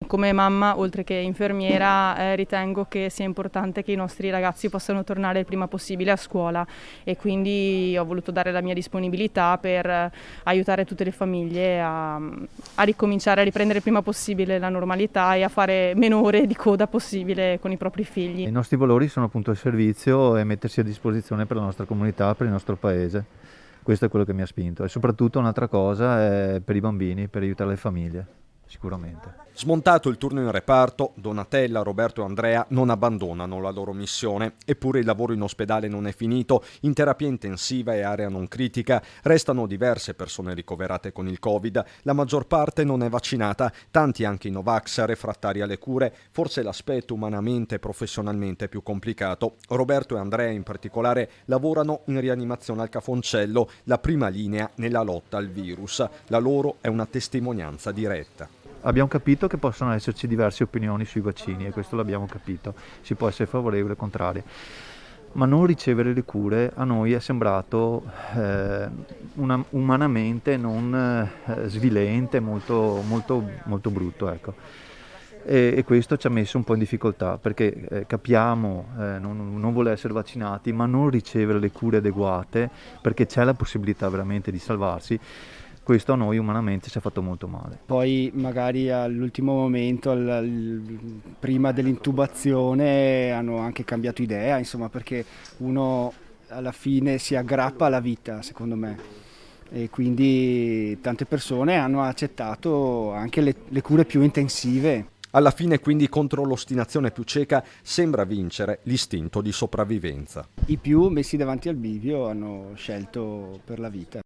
come mamma, oltre che infermiera, ritengo che sia importante che i nostri ragazzi possano tornare il prima possibile a scuola e quindi ho voluto dare la mia disponibilità per aiutare tutte le famiglie a ricominciare a riprendere il prima possibile la normalità e a fare meno ore di coda possibile con i propri figli. I nostri valori sono appunto il servizio e mettersi a disposizione per la nostra comunità, per il nostro paese. Questo è quello che mi ha spinto e soprattutto un'altra cosa è per i bambini, per aiutare le famiglie, sicuramente. Smontato il turno in reparto, Donatella, Roberto e Andrea non abbandonano la loro missione. Eppure il lavoro in ospedale non è finito. In terapia intensiva e area non critica restano diverse persone ricoverate con il Covid. La maggior parte non è vaccinata, tanti anche i Novax refrattari alle cure. Forse l'aspetto umanamente e professionalmente più complicato. Roberto e Andrea in particolare lavorano in rianimazione al Cafoncello, la prima linea nella lotta al virus. La loro è una testimonianza diretta. Abbiamo capito che possono esserci diverse opinioni sui vaccini e questo l'abbiamo capito, si può essere favorevole o contrario, ma non ricevere le cure a noi è sembrato umanamente non svilente, molto, molto, molto brutto, ecco. E questo ci ha messo un po' in difficoltà perché capiamo non voler essere vaccinati, ma non ricevere le cure adeguate perché c'è la possibilità veramente di salvarsi. Questo a noi umanamente ci ha fatto molto male. Poi magari all'ultimo momento, prima dell'intubazione, hanno anche cambiato idea, insomma, perché uno alla fine si aggrappa alla vita, secondo me. E quindi tante persone hanno accettato anche le cure più intensive. Alla fine quindi contro l'ostinazione più cieca sembra vincere l'istinto di sopravvivenza. I più messi davanti al bivio hanno scelto per la vita.